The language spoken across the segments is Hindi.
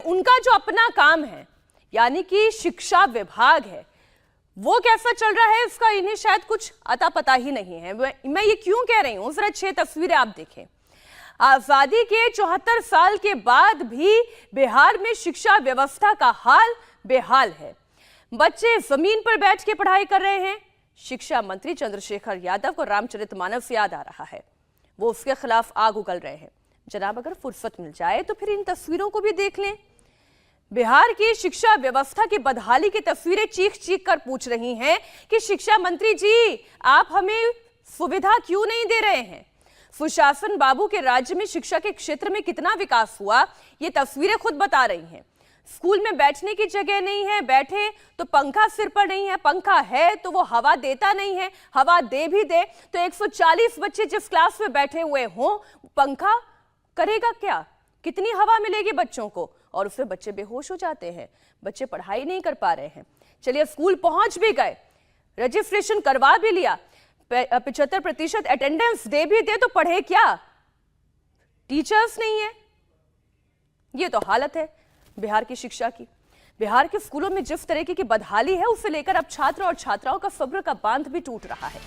उनका जो अपना काम है यानी कि शिक्षा विभाग है वो कैसा चल रहा है इसका इन्हें शायद कुछ अता पता ही नहीं है। मैं ये क्यों कह रही हूं, जरा 6 तस्वीरें आप देखें। आजादी के 74 साल के बाद भी बिहार में शिक्षा व्यवस्था का हाल बेहाल है। बच्चे जमीन पर बैठ के पढ़ाई कर रहे हैं। शिक्षा मंत्री चंद्रशेखर यादव को रामचरितमानस याद आ रहा है, वो उसके खिलाफ आग उगल रहे हैं। जनाब अगर फुर्सत मिल जाए तो फिर इन तस्वीरों को भी देख लें। बिहार की शिक्षा व्यवस्था की बदहाली की तस्वीरें चीख चीख कर पूछ रही हैं कि शिक्षा मंत्री जी आप हमें सुविधा क्यों नहीं दे रहे हैं। सुशासन बाबू के राज्य में शिक्षा के क्षेत्र में कितना विकास हुआ ये तस्वीरें खुद बता रही हैं। स्कूल में बैठने की जगह नहीं है, बैठे तो पंखा सिर पर नहीं है, पंखा है तो वो हवा देता नहीं है, हवा दे भी दे तो 140 बच्चे जिस क्लास में बैठे हुए हों पंखा करेगा क्या, कितनी हवा मिलेगी बच्चों को, और उससे बच्चे बेहोश हो जाते हैं, बच्चे पढ़ाई नहीं कर पा रहे हैं। चलिए स्कूल पहुंच भी गए, रजिस्ट्रेशन करवा भी लिया, 75% अटेंडेंस दे भी दे तो पढ़े क्या, टीचर्स नहीं है। ये तो हालत है बिहार की शिक्षा की। बिहार के स्कूलों में जिस तरीके की बदहाली है उसे लेकर अब छात्र और छात्राओं का सब्र का बांध भी टूट रहा है।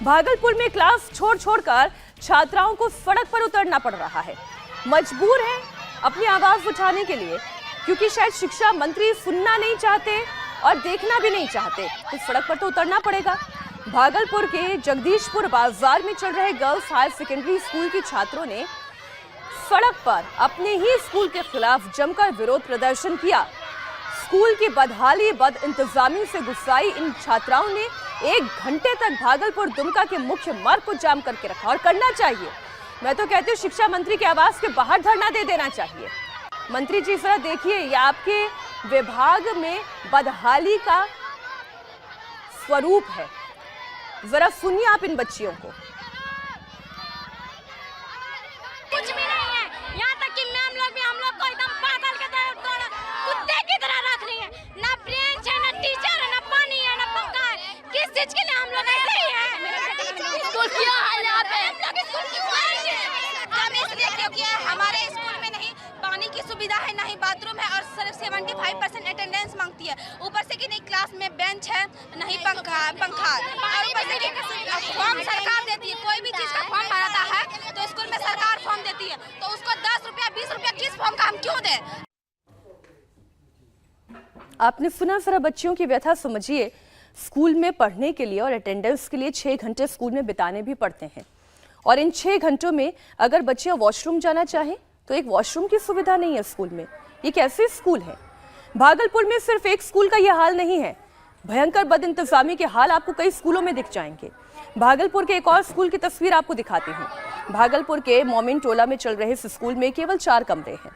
भागलपुर में क्लास छोड़ छोड़कर छात्राओं को सड़क पर उतरना पड़ रहा है, मजबूर है अपनी आवाज उठाने के लिए, क्योंकि शायद शिक्षा मंत्री सुनना नहीं चाहते और देखना भी नहीं चाहते, तो सड़क पर तो उतरना पड़ेगा। भागलपुर के जगदीशपुर बाजार में चल रहे गर्ल्स हायर सेकेंडरी स्कूल के छात्रों ने सड़क पर अपने ही स्कूल के खिलाफ जमकर विरोध प्रदर्शन किया। स्कूल की बदहाली बद इंतजामी से गुस्साई इन छात्राओं ने 1 घंटे तक भागलपुर दुमका के मुख्य मार्ग को जाम करके रखा, और करना चाहिए। मैं तो कहती हूँ शिक्षा मंत्री के आवास के बाहर धरना दे देना चाहिए। मंत्री जी जरा देखिए, ये आपके विभाग में बदहाली का स्वरूप है, जरा सुनिए आप इन बच्चियों को। कुछ भी नहीं है, यहाँ तक कि मैम लोग भी हम लोग को एकदम पागल के तरह कुत्ते की तरह रख रही है। ना बेंच है, ना टीचर है, ना पानी है, ना पंखा है। किस चीज के लिए हम लोग ऐसे ही हैं? स्कूल क्या हाल है यहाँ पे? हम लोग स्कूल क्यों आएंगे? हम इसलिए क्योंकि हमारे स्कूल में नहीं पानी की सुविधा है, ना ही बाथरूम है, और सिर्फ 75% अटेंडेंस मांगती है। ऊपर से कि नहीं क्लास में बेंच है, नहीं पंखा और ऊपर से फॉर्म सरकार देती है। कोई भी चीज का फॉर्म भराता है तो स्कूल में सरकार फॉर्म देती है, तो उसको 10 रुपया 20 रुपया किस फॉर्म का हम क्यों दें? आपने सुना, जरा बच्चियों की व्यथा समझिए। स्कूल में पढ़ने के लिए और अटेंडेंस के लिए 6 घंटे स्कूल में बिताने भी पड़ते हैं, और इन 6 घंटों में अगर बच्चे वॉशरूम जाना चाहें तो एक वॉशरूम की सुविधा नहीं है स्कूल में। ये कैसे स्कूल है? भागलपुर में सिर्फ एक स्कूल का यह हाल नहीं है, भयंकर बदइंतजामी के हाल आपको कई स्कूलों में दिख जाएंगे। भागलपुर के एक और स्कूल की तस्वीर आपको दिखाती हूँ। भागलपुर के मोमिन टोला में चल रहे इस स्कूल में केवल 4 कमरे हैं,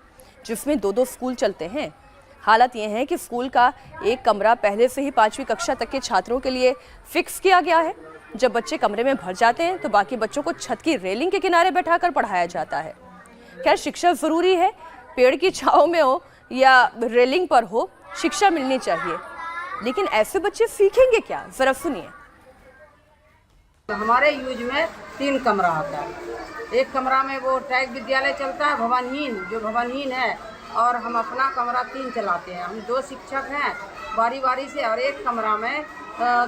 जिसमें 2-2 स्कूल चलते हैं। हालत यह है कि स्कूल का एक कमरा पहले से ही 5वीं कक्षा तक के छात्रों के लिए फिक्स किया गया है। जब बच्चे कमरे में भर जाते हैं तो बाकी बच्चों को छत की रेलिंग के किनारे बैठाकर पढ़ाया जाता है। खैर शिक्षा जरूरी है, पेड़ की छांव में हो या रेलिंग पर हो, शिक्षा मिलनी चाहिए, लेकिन ऐसे बच्चे सीखेंगे क्या, जरा सुनिए। हमारे यूज में 3 कमरा आता है। एक कमरा में वो टैग विद्यालय चलता है, भवनहीन है, और हम अपना कमरा 3 चलाते हैं। हम 2 शिक्षक हैं बारी बारी से, और एक कमरा में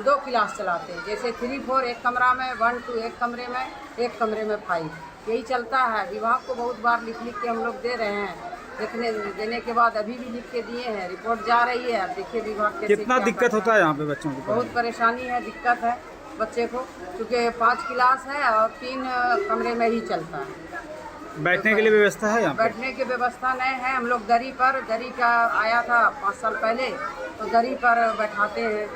2 क्लास चलाते हैं, जैसे 3-4 एक कमरा में, 1-2 एक कमरे में 5, यही चलता है। विभाग को बहुत बार लिख के हम लोग दे रहे हैं, देने के बाद अभी भी लिख के दिए हैं, रिपोर्ट जा रही है। अब देखिए विभाग कैसे कितना दिक्कत होता है यहाँ पे बच्चों को? बहुत परेशानी है, दिक्कत है बच्चे को, क्योंकि 5 क्लास है और 3 कमरे में ही चलता है। बैठने के लिए व्यवस्था है यहाँ पे? बैठने की व्यवस्था नहीं है। हम लोग दरी का आया था 5 साल पहले, तो दरी पर बैठाते हैं।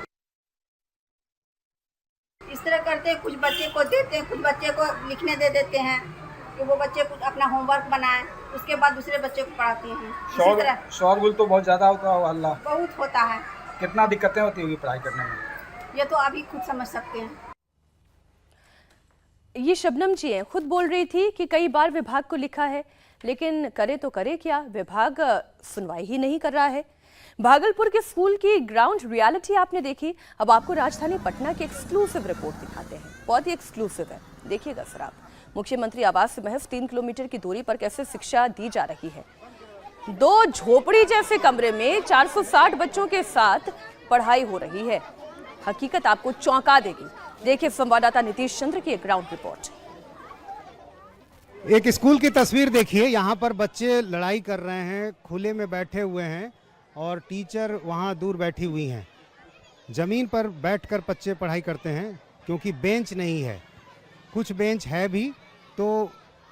इस तरह करते हैं, कुछ बच्चे को देते हैं, कुछ बच्चे को लिखने दे देते हैं कि वो बच्चे कुछ अपना होमवर्क बनाएं, उसके बाद दूसरे बच्चे को पढ़ाते हैं। शोरगुल तो बहुत ज़्यादा होता है, हल्ला बहुत होता है। कितना दिक्कतें होती होगी पढ़ाई करने में? ये तो अभी खुद समझ सकते हैं। ये शबनम जी हैं, खुद बोल रही थी कि कई बार विभाग को लिखा है, लेकिन करे तो करे क्या, विभाग सुनवाई ही नहीं कर रहा है। भागलपुर के स्कूल की ग्राउंड रियलिटी आपने देखी। अब आपको राजधानी पटना की एक्सक्लूसिव रिपोर्ट दिखाते हैं, बहुत ही एक्सक्लूसिव है, देखिएगा सर आप। मुख्यमंत्री आवास से महज 3 किलोमीटर की दूरी पर कैसे शिक्षा दी जा रही है। दो झोपड़ी जैसे कमरे में 460 बच्चों के साथ पढ़ाई हो रही है। हकीकत आपको चौंका देगी। देखिए संवाददाता नीतीश चंद्र की एक ग्राउंड रिपोर्ट। एक स्कूल की तस्वीर देखिए, यहाँ पर बच्चे लड़ाई कर रहे हैं, खुले में बैठे हुए हैं और टीचर वहाँ दूर बैठी हुई हैं। ज़मीन पर बैठकर बच्चे पढ़ाई करते हैं क्योंकि बेंच नहीं है। कुछ बेंच है भी तो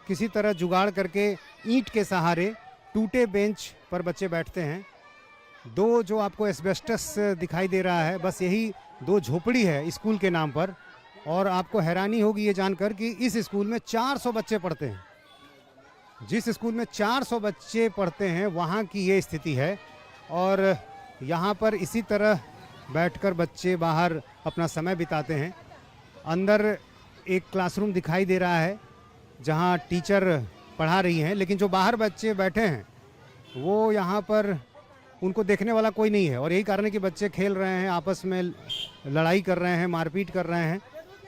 किसी तरह जुगाड़ करके ईंट के सहारे टूटे बेंच पर बच्चे बैठते हैं। दो जो आपको एस्बेस्टस दिखाई दे रहा है, बस यही दो झोपड़ी है स्कूल के नाम पर। और आपको हैरानी होगी ये जानकर कि इस स्कूल में 400 बच्चे पढ़ते हैं। जिस स्कूल में 400 बच्चे पढ़ते हैं वहाँ की ये स्थिति है। और यहाँ पर इसी तरह बैठकर बच्चे बाहर अपना समय बिताते हैं। अंदर एक क्लासरूम दिखाई दे रहा है जहाँ टीचर पढ़ा रही हैं, लेकिन जो बाहर बच्चे बैठे हैं वो यहाँ पर उनको देखने वाला कोई नहीं है। और यही कारण है कि बच्चे खेल रहे हैं, आपस में लड़ाई कर रहे हैं, मारपीट कर रहे हैं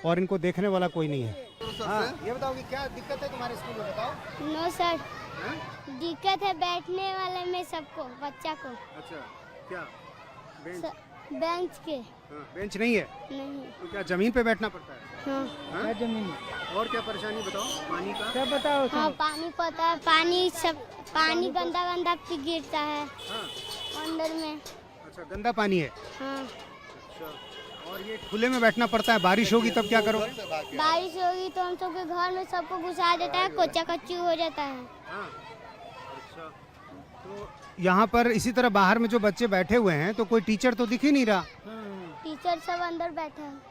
और इनको देखने वाला कोई नहीं है। हाँ, ये बताओ कि क्या दिक्कत है तुम्हारे स्कूल में, बताओ। नो सर, दिक्कत है बैठने वाले में सबको, बच्चा को। अच्छा, क्या बेंच के बेंच नहीं है? नहीं। तो क्या जमीन पे बैठना पड़ता है? हाँ। हाँ? जमीन। और क्या परेशानी बताओ, पानी का क्या बताओ? हाँ, पानी पता है, पानी गंदा गंदा पी गिरता है। हाँ। अंदर में। अच्छा, गंदा पानी है। हाँ। अच्छा, और ये खुले में बैठना पड़ता है। बारिश होगी तब क्या करोगे? बारिश होगी तो हम सबके घर में सबको घुसा देता है, कोचा कच्ची हो जाता है। हाँ। अच्छा, तो यहाँ पर इसी तरह बाहर में जो बच्चे बैठे हुए हैं तो कोई टीचर तो दिख ही नहीं रहा। टीचर सब अंदर बैठे हैं।